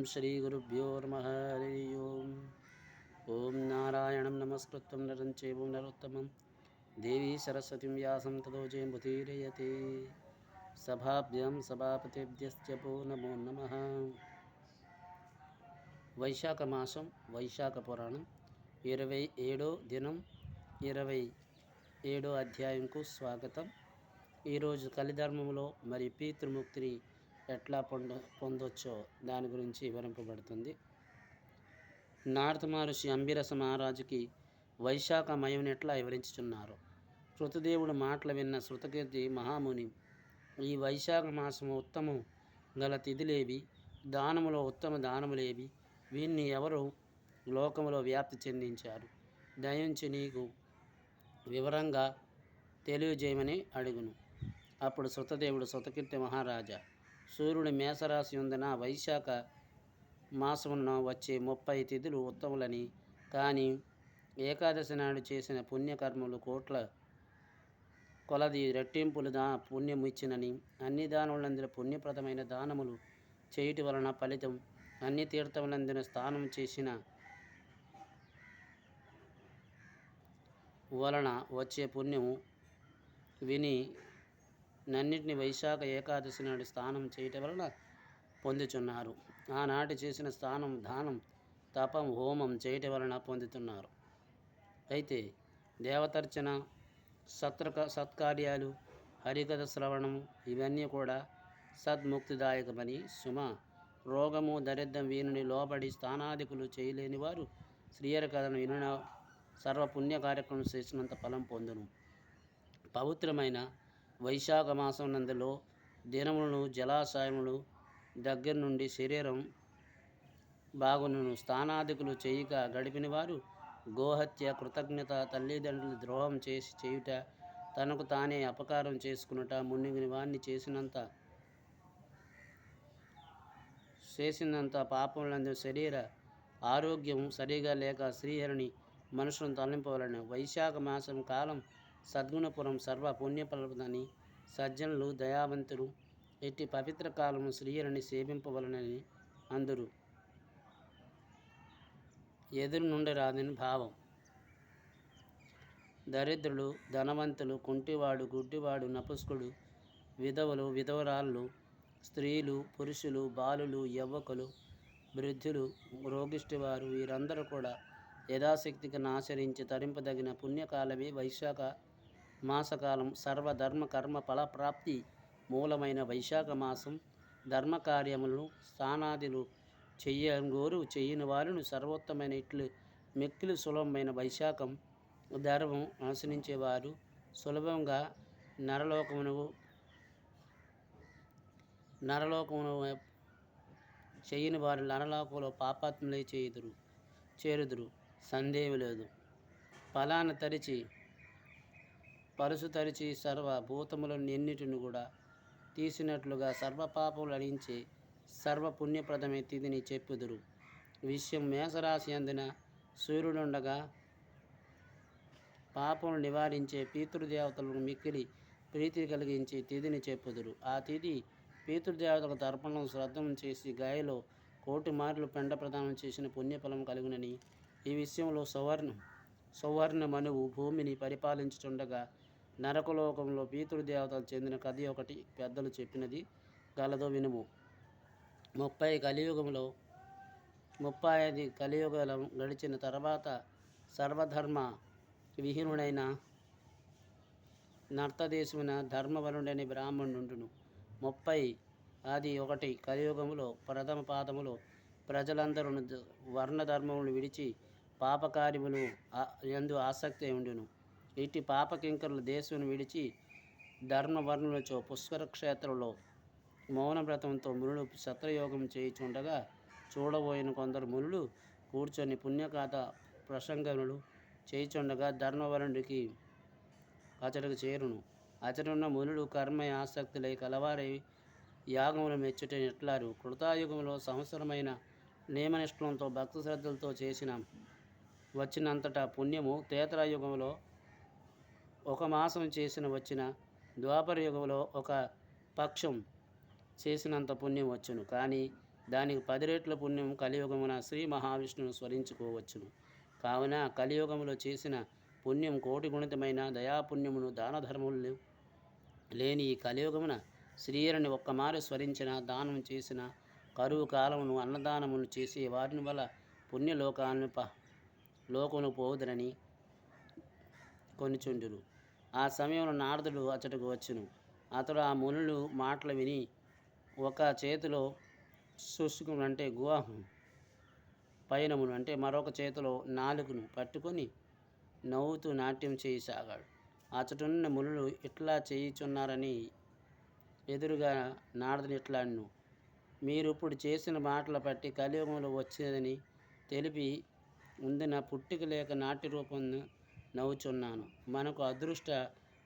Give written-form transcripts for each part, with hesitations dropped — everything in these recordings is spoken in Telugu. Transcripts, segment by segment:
श्रीगुरुभ्यो नमः हरि ओम्। ॐ नारायणं नमस्कृत्य नरं चैव नरोत्तमं देवी सरस्वतीं व्यासं ततो जयमुदीरयते। सभाभ्यां सभापतिभ्यश्च नमो नमः। వైశాఖ మాసం వైశాఖ పురాణం 27వ దినం 27వ అధ్యాయంకు స్వాగతం. ఈరోజు కలిధర్మంలో మరి పితృముక్తిని ఎట్లా పొందొచ్చో దాని గురించి వివరింపబడుతుంది. నారద మహర్షి అంబిరస మహారాజుకి వైశాఖ మహిమను ఎట్లా వివరించుచున్నారు. శృతదేవుడు మాటలు విన్న శృతకీర్తి మహాముని ఈ వైశాఖ మాసము ఉత్తమం గల తిథులేవి, దానములో ఉత్తమ దానములేవి, వీన్ని ఎవరు లోకములో వ్యాప్తి చెందించారు, దయించి నీకు వివరంగా తెలియజేయమని అడుగును. అప్పుడు శృతదేవుడు శృతకీర్తి మహారాజా, సూర్యుడి మేషరాశి ఉందన వైశాఖ మాసమున వచ్చే 30 తిథులు ఉత్తములని, కానీ ఏకాదశి నాడు చేసిన పుణ్యకర్మలు కోట్ల కొలది రెట్టింపులు పుణ్యం ఇచ్చినని, అన్ని దానములందున పుణ్యప్రదమైన దానములు చేయుటి వలన ఫలితం, అన్ని తీర్థములందున స్నానం చేసిన వలన వచ్చే పుణ్యము విని నన్నిటిని వైశాఖ ఏకాదశి నాడు స్నానం చేయటం వలన పొందుచున్నారు. ఆనాటి చేసిన స్నానం, దానం, తపం, హోమం చేయటం వలన పొందుతున్నారు. అయితే దేవతర్చన, సత్కార్యాలు, హరికథ శ్రవణము ఇవన్నీ కూడా సద్ముక్తిదాయకమని సుమ. రోగము దరిద్రం వీనుని లోబడి స్థానాదికులు చేయలేని వారు శ్రీహరి కథను వినిన సర్వపుణ్య కార్యక్రమం చేసినంత ఫలం పొందును. పవిత్రమైన వైశాఖ మాసం నందులో దినములను జలాశయములు దగ్గర నుండి శరీరం బాగును. స్థానాదికులు చేయక గడిపిన వారు గోహత్య, కృతజ్ఞత, తల్లిదండ్రులు ద్రోహం చేయుట, తనకు తానే అపకారం చేసుకునుట, మునిగిన వారిని చేసినంత పాపములందు శరీర ఆరోగ్యం సరిగా లేక శ్రీహరిని మనుషులను తలంపవలను. వైశాఖ మాసం కాలం సద్గుణపురం సర్వ పుణ్యఫలదని సజ్జనులు దయావంతులు ఎట్టి పవిత్ర కాలము శ్రీహరిని సేవింపవలనని అందరూ ఎదురు నుండి రాదని భావం. దరిద్రులు, ధనవంతులు, కుంటివాడు, గుడ్డివాడు, నపుస్కుడు, విధవలు, విధవరాళ్ళు, స్త్రీలు, పురుషులు, బాలులు, యవ్వకులు, వృద్ధులు, రోగిష్టివారు వీరందరూ కూడా యథాశక్తిగా ఆచరించి తరింపదగిన పుణ్యకాలమే వైశాఖ మాసకాలం. సర్వధర్మ కర్మ ఫలప్రాప్తి మూలమైన వైశాఖ మాసం ధర్మకార్యములను స్థానాదులు చెయ్యగోరు చేయని వారును సర్వోత్తమైన ఇట్లు మిక్కిలి సులభమైన వైశాఖం ధర్మం అనుసరించేవారు సులభంగా నరలోకమును చేయని వారు నరలోకంలో పాపాత్ములై చేరుదురు. సందేహం లేదు. ఫలాన్ని పరుసు తరిచి సర్వ భూతములను ఎన్నిటిని కూడా తీసినట్లుగా సర్వపాపములు అణించే సర్వపుణ్యప్రదమే తిథిని చెప్పుదురు. విషయం మేషరాశి అందున సూర్యుడుండగా పాపములు నివారించే పితృదేవతలకు మిక్కిలి ప్రీతి కలిగించే తిథిని చెప్పుదురు. ఆ తిథి పితృదేవతలకు తర్పణం శ్రద్ధం చేసి గాయలో 1,000,000 మార్లు పెండ ప్రదానం చేసిన పుణ్యఫలం కలుగునని, ఈ విషయంలో సౌవర్ణ మనువు భూమిని పరిపాలించుచుండగా నరకలోకంలో పితృదేవతలు చెందిన కథ ఒకటి పెద్దలు చెప్పినది గలదో వినుము. 35 కలియుగాలు గడిచిన తర్వాత సర్వధర్మ విహీనుడైన నర్తదేశమున ధర్మవరుడని బ్రాహ్మణుడును. 31 కలియుగములో ప్రథమ పాదములో ప్రజలందరూ వర్ణధర్మములు విడిచి పాపకార్యములు యందు ఆసక్తి ఉండును. ఇట్టి పాపకింకరులు దేశమును విడిచి ధర్మవర్ణులచో పుష్కర క్షేత్రంలో మౌనవ్రతంతో మునులు సత్రయోగం చేయుచుండగా చూడబోయిన కొందరు మునులు కూర్చొని పుణ్యకథ ప్రసంగములు చేయుచుండగా ధర్మవరుడికి అతడికి చేరును. అతడున్న మునులు కర్మ ఆసక్తులై కలవారై యాగములు మెచ్చుట ఎట్లారు. కృతాయుగంలో సంవత్సరమైన నియమనిష్టలతో భక్తి శ్రద్ధలతో వచ్చినంతటా పుణ్యము, త్రేతాయుగంలో 1 మాసం వచ్చిన ద్వాపర యుగంలో 1 పక్షం చేసినంత పుణ్యం వచ్చును. కానీ దానికి 10 రెట్ల పుణ్యం కలియుగమున శ్రీ మహావిష్ణువును స్మరించుకోవచ్చును. కావున కలియుగములో చేసిన పుణ్యం కోటి గుణితమైన దయాపుణ్యమును దాన ధర్మములు లేని ఈ కలియుగమున శ్రీహరిని ఒక్కమారు స్మరించిన, దానం చేసిన, కరువు కాలమును అన్నదానమును చేసే వారిని వల్ల పుణ్యలోకాలను లోకమును పోవుదరని కొనిచుండురు. ఆ సమయంలో నారదుడు అతడుకు వచ్చును. అతడు ఆ మునులు మాటలు విని ఒక చేతిలో శుష్కమును అంటే గుహం పైనమును అంటే మరొక చేతిలో నాలుకను పట్టుకొని నవ్వుతూ నాట్యం చేయసాగాడు. అతడున్న మునులు ఇట్లా చేయుచున్నారని ఎదురుగా నారదుని ఇట్లాను, మీరు ఇప్పుడు చేసిన మాటల బట్టి కలియుగంలో వచ్చేదని తెలిపి ఉందిన పుట్టిక లేక నాట్య రూపంను నవ్వుచున్నాను. మనకు అదృష్ట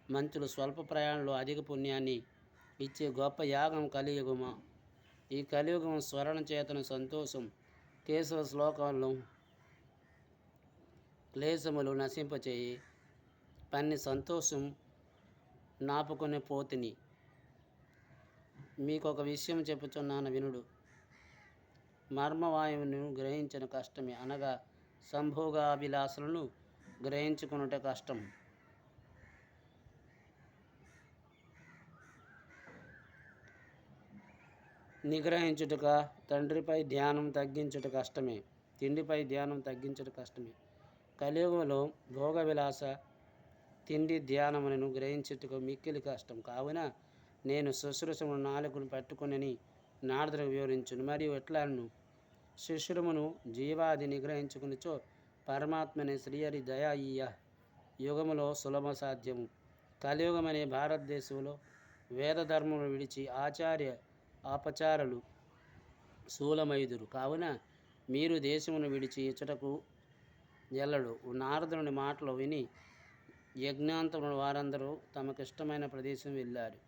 మంచులు స్వల్ప ప్రయాణంలో అధిక పుణ్యాన్ని ఇచ్చే గొప్ప యాగం కలియుగము. ఈ కలియుగం స్మరణ చేతన సంతోషం కేశవ శ్లోకాలను క్లేశములు నశింపచేయి పన్ని సంతోషం నాపుకొని పోతిని. మీకు ఒక విషయం చెప్పుచున్నాను వినుడు. మర్మవాయువును గ్రహించిన కష్టమే, అనగా సంభోగాభిలాషలను గ్రహించుకునుట కష్టం. నిగ్రహించుటక తండ్రిపై ధ్యానం తగ్గించుట కష్టమే, తిండిపై ధ్యానం తగ్గించుట కష్టమే. కలియుగంలో భోగ విలాస తిండి ధ్యానములను గ్రహించుటకు మిక్కిలి కష్టం. కావున నేను శుశ్రూషమును నాలుగును పట్టుకుని నారదులకు వివరించును. మరియు ఎట్లాను శుశ్రమును జీవాది నిగ్రహించుకునిచో పరమాత్మని శ్రీహరి దయ ఈ యుగములో సులభ సాధ్యము. కలియుగమనే భారతదేశంలో వేద ధర్మమును విడిచి ఆచార్య ఆపచారలు శూలమైదురు. కావున మీరు దేశమును విడిచి ఇచ్చటకు ఎల్లడు. నారదుని మాటలు విని యజ్ఞాంతముల వారందరూ తమకిష్టమైన ప్రదేశం వెళ్ళారు.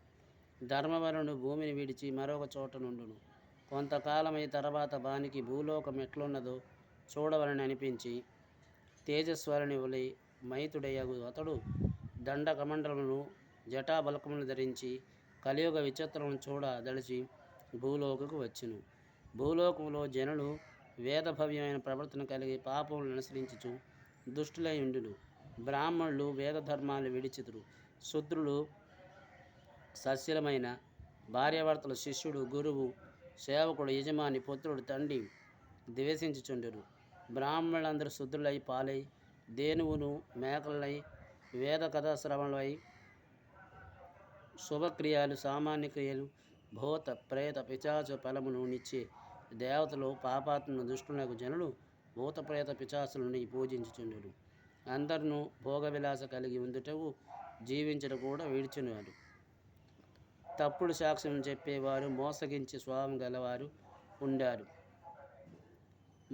ధర్మవరుడు భూమిని విడిచి మరొక చోట నుండును. కొంతకాలమై తర్వాత బానికి భూలోకం ఎట్లున్నదో చూడవలని అనిపించి తేజస్వరుని వలె మైతుడయ్యగు అతడు దండకమండలమును జటాబలకములు ధరించి కలియుగ విచిత్రమును చూడదలిచి భూలోకకు వచ్చును. భూలోకములో జనులు వేదభవ్యమైన ప్రవర్తన కలిగి పాపములను అనుసరించుచు దుష్టులై ఉండును. బ్రాహ్మణులు వేదధర్మాలు విడిచితురు. శూద్రులు సస్యలమైన భార్యాభర్తలు, శిష్యుడు గురువు, సేవకుడు యజమాని, పుత్రుడు తండ్రి ద్వేషించుచుండురు. బ్రాహ్మణులందరూ శుద్ధులై పాలై దేనువును మేకలై వేద కథా శ్రవణలై శుభక్రియలు సామాన్య క్రియలు భూత ప్రేత పిశాచ ఫలమును నిచ్చే దేవతలు పాపాత్మ దుష్టులకు జనులు భూత ప్రేత పిశాచులని పూజించుచుండురు. అందరినూ భోగవిలాస కలిగి ఉండుటకు జీవించడం కూడా విడిచినారు. తప్పుడు సాక్ష్యం చెప్పేవారు, మోసగించి స్వభావం గలవారు ఉండారు.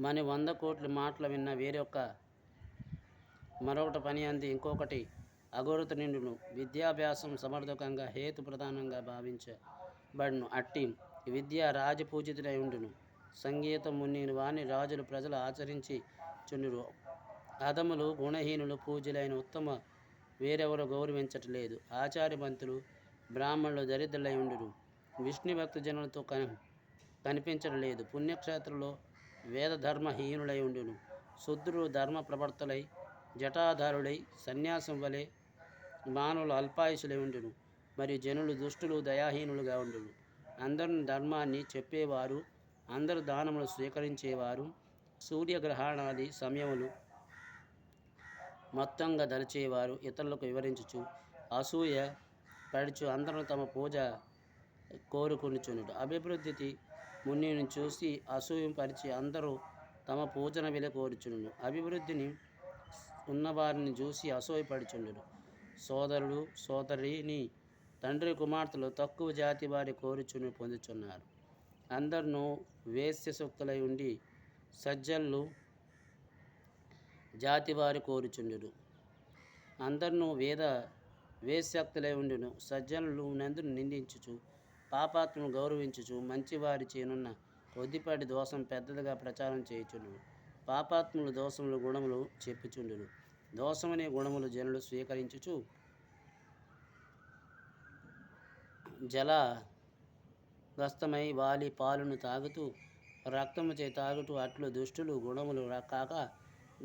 మన 100 కోట్ల మాటలు విన్న మరొకటి పని అంది ఇంకొకటి అగౌరత నిండును. విద్యాభ్యాసం సమర్థకంగా హేతు ప్రధానంగా భావించబడును. అట్టి విద్య రాజపూజితుడై ఉండును. సంగీతం మున్నీని వాణి రాజులు ప్రజలు ఆచరించి చుండురు. అధములు గుణహీనులు పూజ్యులైన ఉత్తమ వేరెవరూ గౌరవించట్లేదు. ఆచార్యవంతులు బ్రాహ్మణులు దరిద్రులై ఉండురు. విష్ణు భక్తి జనులతో కనిపించడలేదు. పుణ్యక్షేత్రంలో వేదధర్మహీనులై ఉండును. శూద్రులు ధర్మ ప్రవర్తలై జటాధారులై సన్యాసం వలె మానవులు అల్పాయుషులై ఉండును. మరియు జనులు దుష్టులు దయాహీనులుగా ఉండును. అందరూ ధర్మాన్ని చెప్పేవారు, అందరు దానములు స్వీకరించేవారు, సూర్యగ్రహణాది సమయములు మొత్తంగా దలిచేవారు, ఇతరులకు వివరించుచు అసూయ పడుచు అందరూ తమ పూజ కోరుకొనుచుండుట. అభివృద్ధి మునిని చూసి అసూయంపరిచి అందరూ తమ పూజన విల కోరుచుండును. అభివృద్ధిని ఉన్నవారిని చూసి అసూయపడుచుండును. సోదరుడు సోదరిని తండ్రి కుమార్తెలు తక్కువ జాతి వారి కోరుచుని పొందుచున్నారు. అందరినూ వేశ్యసక్తులై ఉండి సజ్జలు జాతివారి కోరుచుండును. అందరినూ వేశ్యక్తులై ఉండును. సజ్జనులు నందును నిందించుచు పాపాత్మను గౌరవించుచు మంచివారి చేనున్న కొద్దిపాటి దోషం పెద్దదిగా ప్రచారం చేయుచుండును. పాపాత్ములు దోషములు గుణములు చెప్పుచుండును. దోషమనే గుణములు జనులు స్వీకరించుచు జలగస్తమై వాలి పాలును తాగుతూ రక్తము చే తాగుటూ అట్లు దుష్టులు గుణములు కాక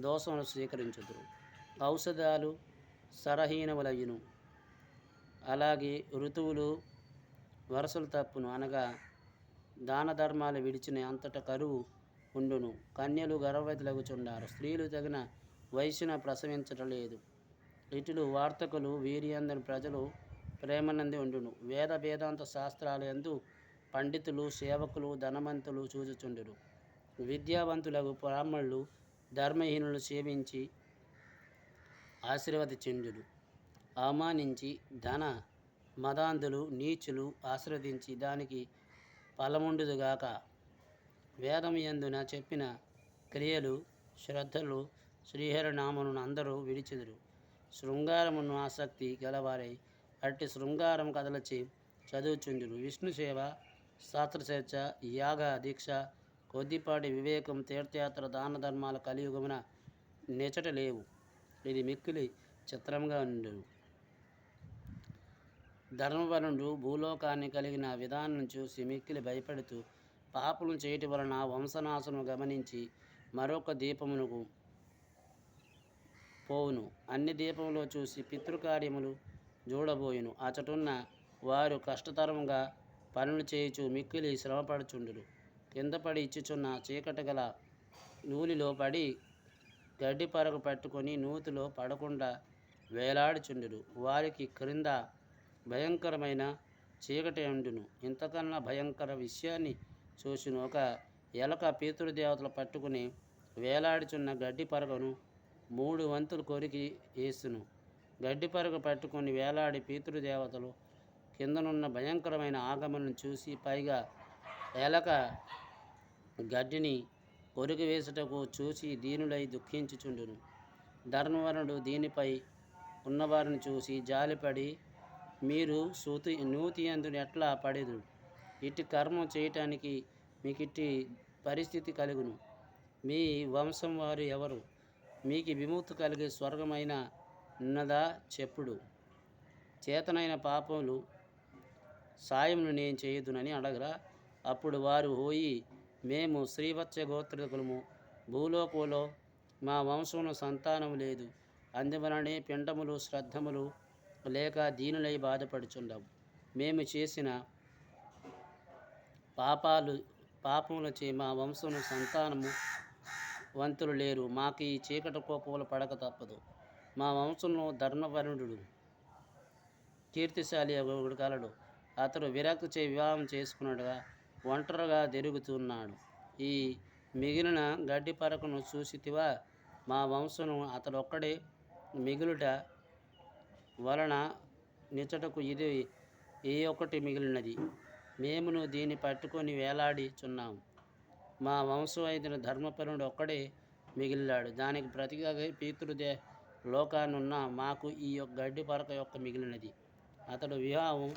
దోషములు స్వీకరించుదురు. ఔషధాలు సరహీనములయ్యును. అలాగే ఋతువులు వరుసలు తప్పును, అనగా దాన ధర్మాలు విడిచిన అంతట కరువు ఉండును. కన్యలు గర్భవతులగుచుండారు, స్త్రీలు తగిన వయసున ప్రసవించటలేదు. ఇటులు వార్తకులు వీరి అందరి ప్రజలు ప్రేమనంది ఉండును. వేద వేదాంత శాస్త్రాల యందు పండితులు సేవకులు ధనవంతులు చూచుచుండురు. విద్యావంతులకు బ్రాహ్మణులు ధర్మహీనులు సేవించి ఆశీర్వదించుండురు. అవమానించి ధన మదాంధులు నీచులు ఆశీర్వదించి దానికి ఫలముండుదుగాక. వేదము యందున చెప్పిన క్రియలు శ్రద్ధలు శ్రీహరినామమును అందరూ విడిచెదరు. శృంగారమును ఆసక్తి గలవారై అట్టి శృంగారం కథలచి చదువుచుండురు. విష్ణు సేవ, శాస్త్రచర్చ, యాగ దీక్ష, కొద్దిపాటి వివేకం, తీర్థయాత్ర, దాన ధర్మాల కలియుగమున నిచట లేవు. ఇది మిక్కిలి చిత్రంగా ఉండును. ధర్మవరుడు భూలోకాన్ని కలిగిన విధానం చూసి మిక్కిలి భయపడుతూ పాపం చేయటం వలన వంశనాశను గమనించి మరొక దీపమునకు పోవును. అన్ని దీపములో చూసి పితృకార్యములు చూడబోయును. అచటున్న వారు కష్టతరముగా పనులు చేయుచు మిక్కిలి శ్రమపడుచుండురు. కింద పడి ఇచ్చుచున్న చీకటి గల నూలిలో పడి గడ్డి పరకు పట్టుకొని నూతిలో పడకుండా వేలాడుచుండురు. వారికి క్రింద భయంకరమైన చీకటి ఉండును. ఇంతకన్నా భయంకర విషయాన్ని చూసిన ఒక ఎలక పితృదేవతలు పట్టుకుని వేలాడుచున్న గడ్డి పరగను 3 వంతులు కొరికి వేసును. గడ్డి పరగ పట్టుకొని వేలాడి పితృదేవతలు కిందనున్న భయంకరమైన ఆగమనం చూసి పైగా ఎలక గడ్డిని కొరికి వేసుటకు చూసి దీనులై దుఃఖించుచుండును. ధర్మవరుడు దీనిపై ఉన్నవారిని చూసి జాలిపడి, మీరు నూతి యందు ఎట్లా పడేదు? ఇట్టి కర్మ చేయటానికి మీకు ఇట్టి పరిస్థితి కలుగును. మీ వంశం వారు ఎవరు? మీకు విముక్తి కలిగే స్వర్గమైన ఉన్నదా చెప్పుడు. చేతనైన పాపములు సాయమును నేను చేయుదునని అడగరా. అప్పుడు వారు పోయి, మేము శ్రీవత్స గోత్రికులము, భూలోకంలో మా వంశంలో సంతానం లేదు, అందువలనే పిండములు శ్రద్ధములు లేక దీనులై బాధపడుచుండవు. మేము చేసిన పాపములచే మా వంశంలో సంతానము వంతులు లేరు. మాకు ఈ చీకటి కోపములు పడక తప్పదు. మా వంశంలో ధర్మవరుడు కీర్తిశాలి ఒకడు కలడు. అతడు విరక్తి చే వివాహం చేసుకున్నాడుగా ఒంటరిగా తిరుగుతున్నాడు. ఈ మిగిలిన గడ్డి పరకను చూసితివా? మా వంశం అతడొక్కడే మిగులుట వలన నిచ్చటకు ఇది ఏ ఒక్కటి మిగిలినది. మేమును దీన్ని పట్టుకొని వేలాడిచున్నాము. మా వంశం అయిన ధర్మపరుడు ఒక్కడే మిగిలినాడు. దానికి ప్రతిగా పితృదే లోకానున్న మాకు ఈ గడ్డి పరక యొక్క మిగిలినది. అతడు వివాహం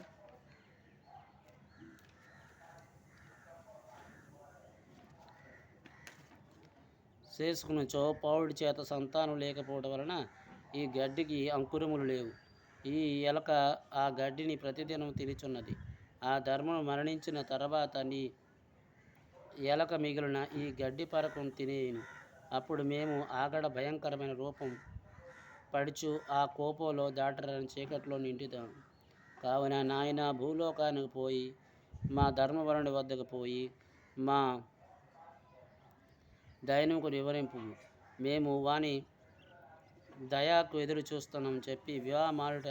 చేసుకున్నచో పౌరుడి చేత సంతానం లేకపోవడం వలన ఈ గడ్డికి అంకురములు లేవు. ఈ ఎలక ఆ గడ్డిని ప్రతిదినం తినుచున్నది. ఆ ధర్మం మరణించిన తర్వాత నీ ఎలక మిగిలిన ఈ గడ్డి పరకం తినేయును. అప్పుడు మేము ఆగడ భయంకరమైన రూపం పడుచు ఆ కోపంలో దాటరని చీకట్లో నిండుతాం. కావున నాయన భూలోకానికి పోయి మా ధర్మవరుని వద్దకు పోయి మా దైనముకు వివరింపు. మేము వాని దయాకు ఎదురు చూస్తున్నాం చెప్పి వివాహమాలుట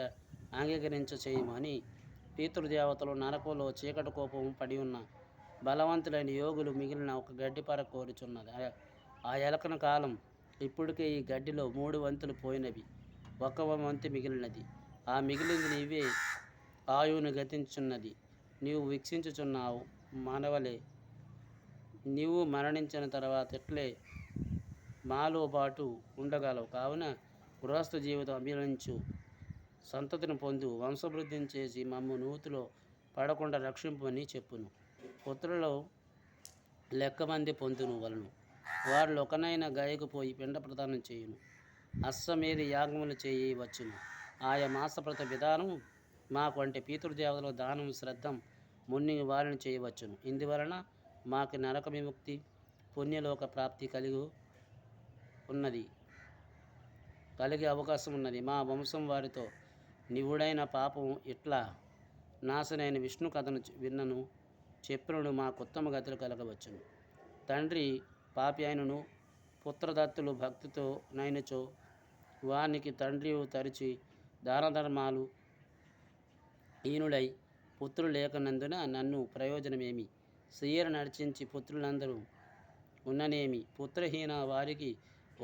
అంగీకరించ చేయమని పితృదేవతలు నరకంలో చీకటి కోపం పడి ఉన్న బలవంతులైన యోగులు మిగిలిన ఒక గడ్డి పర కోరుచున్నది. ఆ ఎలకన కాలం ఇప్పటికే ఈ గడ్డిలో 3 వంతులు పోయినవి, 1 వంతు మిగిలినది. ఆ మిగిలింది నీవే ఆయువును గతించున్నది. నీవు వీక్షించుచున్నావు మనవలే. నీవు మరణించిన తర్వాత ఇట్లే మాలో పాటు ఉండగలవు. కావున గృహస్థ జీవితం అభినందించు, సంతతిని పొందు, వంశవృద్ధిని చేసి మమ్ము నూతిలో పడకుండా రక్షింపని చెప్పును. పుత్రులలో లెక్కమంది పొందును వలను. వారిలో ఒకనైనా గయకు పోయి పిండ ప్రదానం చేయును. అశ్వమేధ యాగములు చేయవచ్చును. ఆయా మాసప్రత విధానం మాకు అంటే పితృదేవతల దానం శ్రద్ధం మున్ని వారిని చేయవచ్చును. ఇందువలన మాకు నరక విముక్తి పుణ్యలోక ప్రాప్తి కలిగే అవకాశం ఉన్నది. మా వంశం వారితో నివుడైన పాపం ఇట్లా నాశనైన విష్ణు కథను విన్నను చెప్పినను మాకు ఉత్తమ గతులు కలగవచ్చును. తండ్రి పాపి అయినను పుత్రదత్తులు భక్తితో నైనచో వానికి తండ్రి తరిచి దాన ధర్మాలు హీనుడై పుత్రులు లేకనందున నన్ను ప్రయోజనమేమి? స్త్రీయర నడిచించి పుత్రులందరూ ఉన్ననేమి? పుత్రహీన వారికి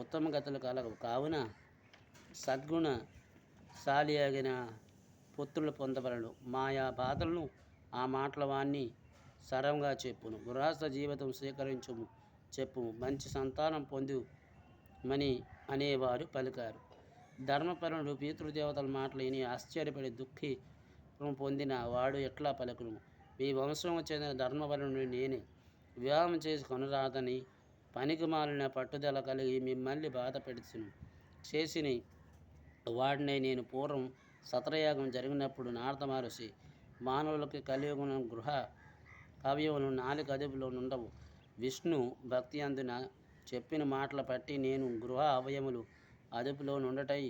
ఉత్తమ గతులు కలగవు. కావున సద్గుణ శాలియగిన పుత్రులు పొందవలను. మాయా బాధలను ఆ మాటల వాణ్ణి సరంగా చెప్పును. గృహస్థ జీవితం స్వీకరించుము చెప్పుము. మంచి సంతానం పొందుమని అనేవారు పలికారు. ధర్మపరుడు పితృదేవతల మాటలు విని ఆశ్చర్యపడి దుఃఖి పొందిన వాడు ఎట్లా పలుకును? మీ వంశము చెందిన ధర్మపరుని నేనే వివాహం చేసి కొనరాదని పనికి మాలిన పట్టుదల కలిగి మిమ్మల్ని బాధ పెడుతును చేసిని వాడినే నేను. పూర్వం సత్రయాగం జరిగినప్పుడు నారద మహర్షి మానవులకి కలియుగం గృహ కావ్యములు 4 అదుపులో నుండవు. విష్ణు భక్తి అందున చెప్పిన మాటల పట్టి నేను గృహ అవయములు అదుపులో నుండటై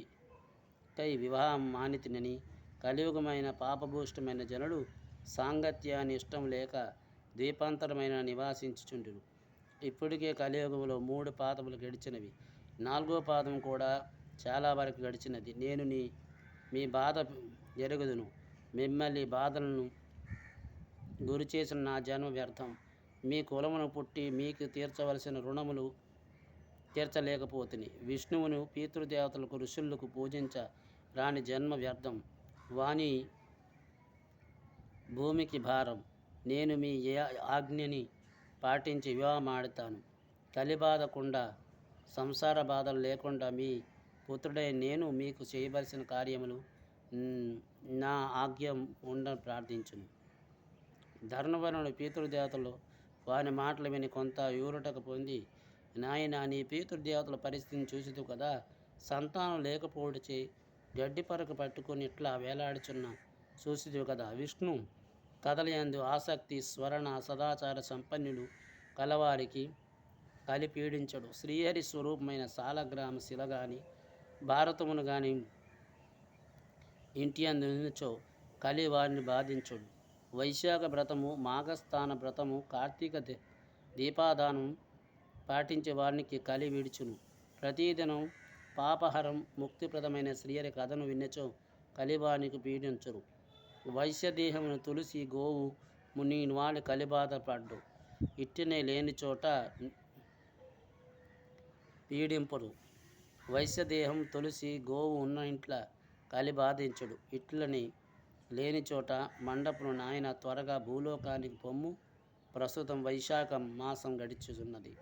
వివాహం మానితినని కలియుగమైన పాపభూష్టమైన జనులు సాంగత్యాన్ని ఇష్టం లేక ద్వీపాంతరమైన నివాసించుచుండురు. ఇప్పటికే కలియుగంలో 3 పాదములు గడిచినవి. 4వ పాదం కూడా చాలా వరకు గడిచినది. నేను మీ బాధ ఎరుగుదును. మిమ్మల్ని బాధలను గురి చేసిన నా జన్మ వ్యర్థం. మీ కులమును పుట్టి మీకు తీర్చవలసిన రుణములు తీర్చలేకపోతుంది. విష్ణువును పితృదేవతలకు ఋషులకు పూజించ రాని జన్మ వ్యర్థం. వాణి భూమికి భారం. నేను మీ ఆజ్ఞని పాటించి వివాహం ఆడుతాను. కలిబాధకుండా సంసార బాధలు లేకుండా మీ పుత్రుడై నేను మీకు చేయవలసిన కార్యములు నా ఆజ్ఞ ఉండ ప్రార్థించును. ధర్మవరుణుడు పితృదేవతలు వాని మాటలు విని కొంత యూరటకు పొంది, నాయన నీ పితృదేవతల పరిస్థితిని చూసిదు కదా, సంతానం లేకపోవడచే గడ్డి పరకు పట్టుకొని ఇట్లా వేలాడుచున్న చూసిదు కదా. విష్ణు కథలయందు ఆసక్తి స్మరణ సదాచార సంపన్నులు కలవారికి కలిపీడించడు. శ్రీహరి స్వరూపమైన సాలగ్రామ శిల గాని భారతమును గాని ఇంటి అందుచో కలి వారిని బాధించుడు. వైశాఖ వ్రతము మాఘస్థాన వ్రతము కార్తీక దీపాదానం పాటించే వారికి కలి విడుచును. ప్రతిదినం పాపహరం ముక్తిప్రదమైన శ్రీహరి కథను విన్నచో కలివానికి పీడించరు. వైశ్యదేహమును తులసి గోవు ముని వాడి కలిబాధ పడ్డు. ఇట్టినే లేని చోట పీడింపరు. వైశ్యదేహం తులసి గోవు ఉన్న ఇంట్ల కలి బాధించడు. ఇట్లని లేని చోట మండపును నాయన త్వరగా భూలోకానికి పొమ్ము. ప్రస్తుతం వైశాఖం మాసం గడిచుచున్నది.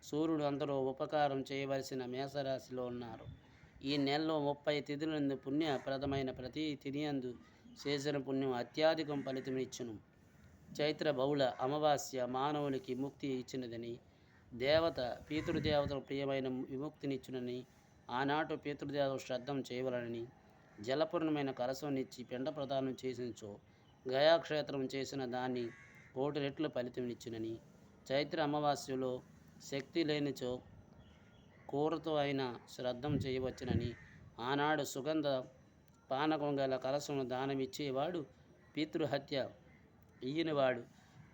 సూర్యుడు అందరూ ఉపకారం చేయవలసిన మేషరాశిలో ఉన్నారు. ఈ నెలలో 30 తిథులందు పుణ్యప్రదమైన ప్రతి తిథియందు చేసిన పుణ్యం అత్యధికం ఫలితమిచ్చును. చైత్ర బహుళ అమావాస్య మానవునికి ముక్తి ఇచ్చినదని, దేవత పితృదేవతల ప్రియమైన విముక్తినిచ్చునని, ఆనాటు పితృదేవతలు శ్రద్ధం చేయవలనని, జలపూర్ణమైన కలశంనిచ్చి పిండ ప్రదానం చేసినచో గయాక్షేత్రం చేసిన దాన్ని 1 రెట్లు ఫలితమిచ్చునని, చైత్ర అమావాస్యలో శక్తి లేనిచో కూరతో అయినా శ్రద్ధం చేయవచ్చునని, ఆనాడు సుగంధ పానకం గల కలశమును దానమిచ్చేవాడు పితృహత్య ఈయనవాడు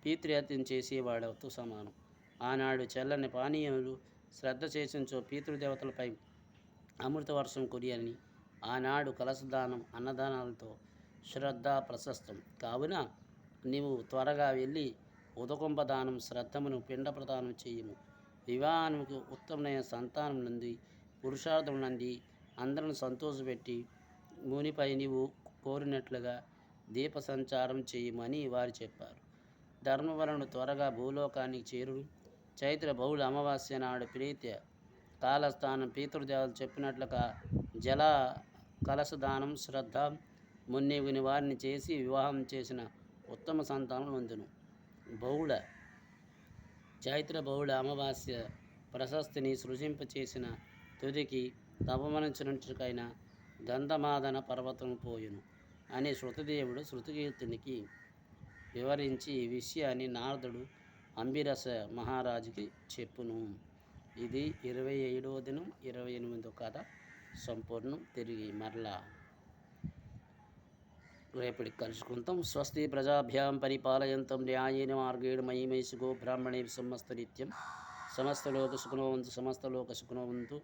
పితృహత్యం చేసేవాడుతో సమానం. ఆనాడు చల్లని పానీయములు శ్రద్ధ చేసినచో పితృదేవతలపై అమృత వర్షం కురియని, ఆనాడు కలశదానం అన్నదానాలతో శ్రద్ధ ప్రశస్తం. కావున నీవు త్వరగా వెళ్ళి ఉదకుంభదానం శ్రద్ధమును పిండ ప్రదానం చేయుము. వివాహానికి ఉత్తమమైన సంతానం నంది పురుషార్థం నంది అందరిని సంతోషపెట్టి మునిపై నీవు కోరినట్లుగా దీప సంచారం చేయమని వారు చెప్పారు. ధర్మవరుణుడు త్వరగా భూలోకానికి చేరుడు. చైత్ర బహుళ అమావాస్య నాడు ప్రీత్య కాలస్థానం పితృదేవతలు చెప్పినట్లుగా జల కలశదానం శ్రద్ధ మున్నీగుని వారిని చేసి వివాహం చేసిన ఉత్తమ సంతానం అందును. చైత్ర బహుళ అమావాస్య ప్రశస్తిని సృజింపచేసిన తుదికి తపమనించినట్టుకైన గంధమాదన పర్వతం పోయును అని శృతదేవుడు శృతికీర్తునికి వివరించి ఈ విషయాన్ని నారదుడు అంబిరస మహారాజుకి చెప్పును. ఇది 27వ దినం 28వ కథ సంపూర్ణం. తిరిగి మరలా రేపటికి కలుసుకుంటాం. స్వస్తి ప్రజాభ్యాం పరిపాలయంతం న్యాయేన మార్గేణ మయి మహిషిగో బ్రాహ్మణే సమస్త నిత్యం సమస్తలోక సుఖనోవంతు సమస్తలోక సుఖనోవంతు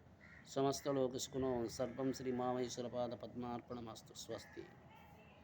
సమస్తలోక సుఖనోవంతు. సర్వం శ్రీ మామేశ్వర పాద పద్మార్పణమస్తు. స్వస్తి.